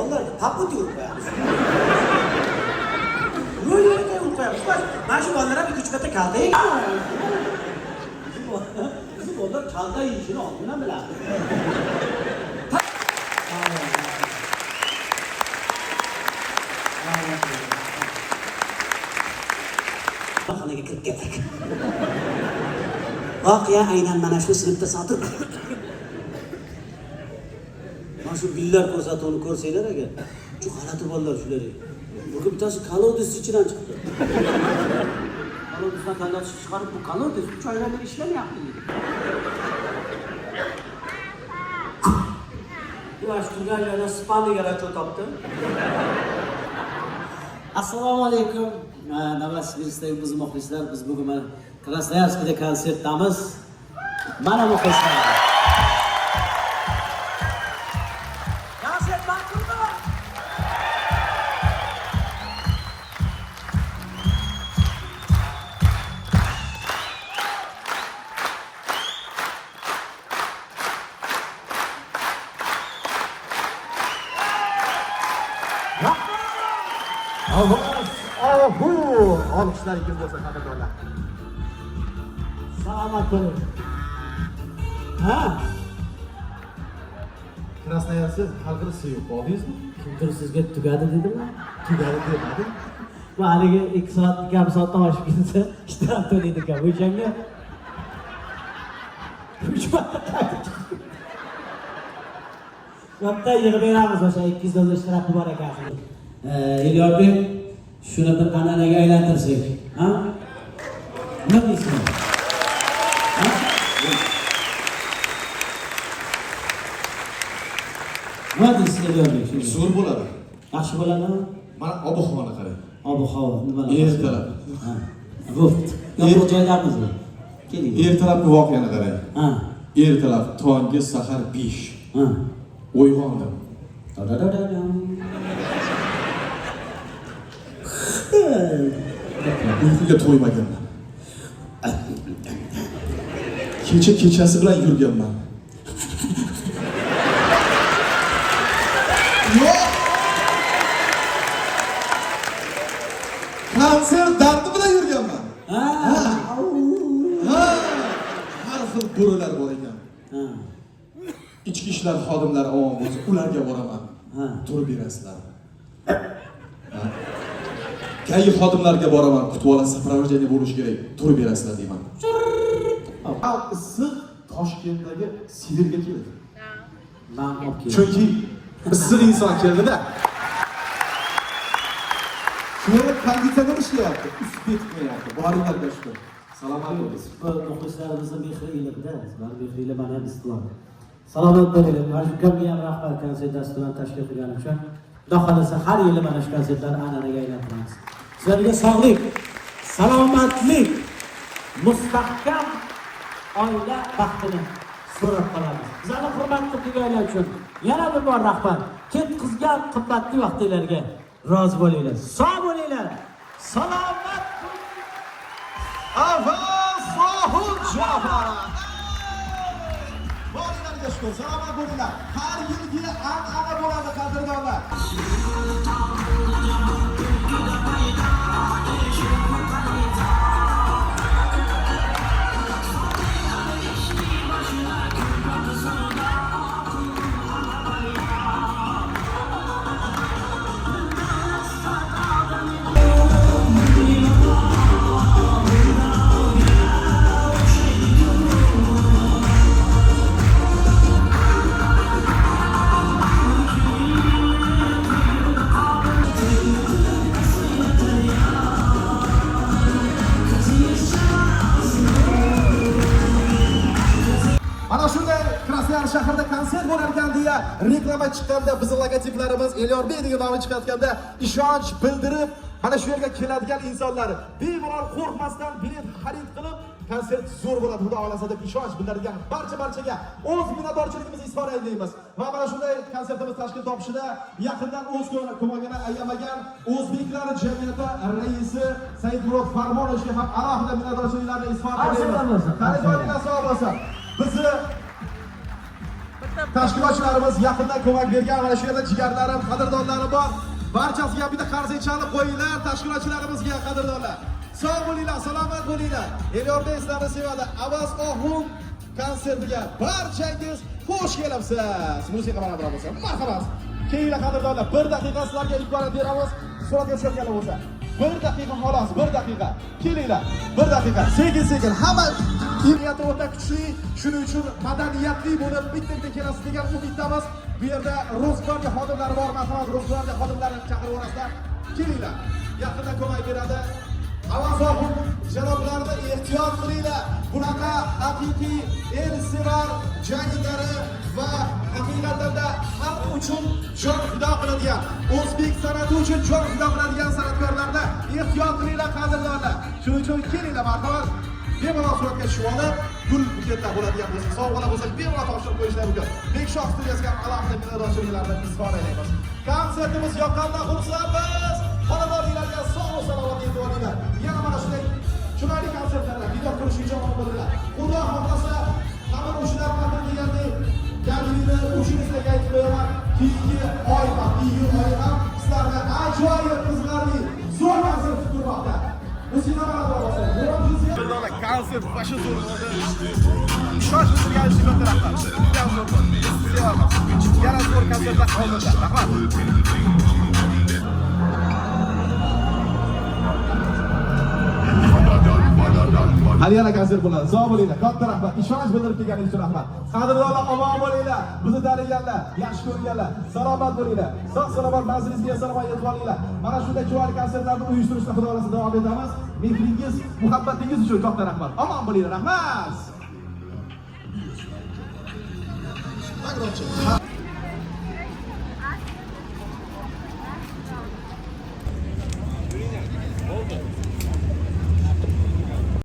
bolalarga paput urib qo'yamiz. Yo'l-yo'lga urib qo'yamiz. Mana shu bolalar ham 2-3 marta kalta yeydi. Bizim bolalar kalta yeyishini oldindan biladi. Xonaga kirib ketdik. Voqea aynan mana shu sinfda sodir bo'ldi. Mana shu billar ko'rsatuvini ko'rsanglar agar, shu g'alati bolalar shular. Bugun bittasi kolodis ichidan chiqdi. Kolodisdan qanday chiqarib bu kolodis 3 oydan beri ishlamayapti dedi. Yo'q, turgan joyda spalniga racho topdi. Assalomu alaykum. Novosibirskdagi biz muxlislar, biz bugun Krasnoyarskda konsertdamiz. Mana muxlislar. Konsert ma'qulmi? Olqishlar kim bo'lsa qadrdonlar. Salomat bo'ling. Ha? Krasnoyarsiz xalqini sevib qoldingizmi? Kimdir sizga tugadi dedimi? Tugadi demadi. Bu haligi 2 soat, 2,5 soatdan oshib ketsa, ishdan to'laydi ekan. O'shanga 3 marta qaytib chiqdi. Bitta yig'ib beramiz o'sha 200 dollar ishtirok bor ekan. Elyorbek, shuni bir an'anaga aylantirsak, ha? Nima deysiz? Ha? Nima deysiz Elyorbek? Zo'r bo'ladi. Yaxshi bo'ladimi? Mana ob-havoni qarang. Ob-havo nima? Ertalab. Ha. Bo'pti. Yo'q joylarimiz bor. Keling. Ertalabki voqeani qarang. Ha. Ertalab tongi sahar 5. Ha. Uyg'ondim. Uyquga to'ymaganman. Kechasi bilan yurganman. Yo'q. Kanser dardi bilan yurganman. Ha. Har xil bo'rilar bor ekan. Ha. Ichki ishlar xodimlari omon bo'lsa, ularga boraman. Ha. Turib berasizlar. Kayyi xodimlarga boraman, kutib olasiz, safrovождение bo'lishi kerak, turib berasizlar deyman. Issiq Toshkentdagi Sibirga keldi. Men olib keldim. Chunki issiq inson keldi-da. Shuni konditsioner ishlayapti, ust betmayapti. Boringlarga shukur. Salomat bo'lasiz. Bu muxlislarimizni mehri ilibda, sizlar mehri ila mana istiqlol. Salomat bo'linglar. Mana shu kamiyam rahbar konsert dasturidan tashkil qilganim uchun Xudo xolasa har yili mana shu konsertlarni an'anaga aylantiramiz. Sizlarga sog'lik, salomatlik, mustahkam oila baxtini so'rab qolamiz. Sizlarni hurmat qilganlar uchun yana bir bor rahmat. Ketkizgan qimmatli vaqtinglarga rozi bo'linglar. Sog' bo'linglar. Salomat bo'ling. Avaz Sohul Jafar. Boringlarga shukur, salomat bo'linglar. Har yilgi an'ana bo'ladi qadrdonlar. Ana shunday Krasnoyarsk shahrida konsert bo'lar ekan deya reklama chiqqanda, bizning logotiplarimiz Elyorbek degan nomi chiqayotganda ishonch bildirib, mana shu yerga keladigan insonlar bemalol qo'rqmasdan bilet xarid qilib, konsert zo'r bo'ladi, xudo xolasa deb ishonch bildirgan barchaga o'z minnatdorchiligimizni izhor etamiz. Va mana shunday konsertimiz tashkil topishida yaqindan o'z ko'magini ayamagan O'zbeklar jamiyati raisi Saidmurod Farmonovga ham alohida minnatdorchiliklarni izhor etamiz. Xaridorlar sog' bo'lsin. Bizni tashkilotchilarimiz yaqindan ko'mak bergan, mana shu yerda jigarlarim, qadrdonlarim bor. Barchasiga bitta qarz chalib qo'yinglar, tashkilotchilarimizga qadrdonlar. Sog' bo'linglar, salomat bo'linglar. Elyorda sizlarni sevadi. Avaz Ohun konsertiga barchangiz xush kelibsiz. Musiqa bilan birga bo'lsa, marhamat. Keyingi qadrdonlar, 1 daqiqa sizlarga imkoniyat beramiz. Suratga tushayotganlar bo'lsa, 1 daqiqa xolos, 1 daqiqa. Kelinglar, 1 daqiqa. Sekin-sekin hamma imkoniyati o'ta kuchli, shuning uchun madaniyatli bo'lib bitta-bitta kelasiz degan umiddamiz. Bu yerda Ro'zg'orga xodimlari bor, marhamat, Ro'zg'orga xodimlarini chaqirib olasizlar. Kelinglar. Yaqinda ko'mak beradi. Avazobun janoblarni ehtiyot qilinglar. Bunaqa haqiqiy el-sevar janglari va haqiqatda xalq uchun jon fido qiladigan, o'zbek san'ati uchun jon fido qiladigan san'atkorlarni ehtiyot qilinglar, qadrdonlar. Shuning uchun kelinglar, marhamat. Bemalol suratga tushib olib, gul buketlar bo'ladigan bo'lsa, sovg'alar bo'lsa, bemalol topshirib qo'yishlar mumkin. Bekshoh studiyasiga alohida minnatdorchiliklarni izhor etamiz. Konsertimiz yoqqandan xursandmiz. Xonadonlarga sog' salomat yetib olinglar. Yana mana shunday chiroyli konsertlarda video ko'rish uchun omon bo'linglar. Xudo xohlasa, hamma o'shalar qadr degandek yangilikni o'shingizga aytib qo'yaman. Keyingi oy va iyun oyi ham sizlarga ajoyib qiziqarli zo'r konsert kutmoqda. Musiqa bilan bo'lsa, Buronjizga konsert başı zo'r bo'ldi. Shosh turgan sifatda rahmat. Yana zo'r konsertlar qolmoqda. Rahmat. Hali yana konsert bo'ladi. Sog' bo'linglar. Katta rahmat. Ishonch bildirib kelganingiz uchun rahmat. Qadrdonlar, omon bo'linglar. Bizni taniganlar, yaxshi ko'rganlar, salomat bo'linglar. Sog' salomat manzilingizga salomat yetib olinglar. Mana shunday chiroyli konsertlarni uyushtirishda Xudo xolasa davom etamiz. Mehringiz, muhabbatingiz uchun katta rahmat. Omon bo'linglar. Rahmat.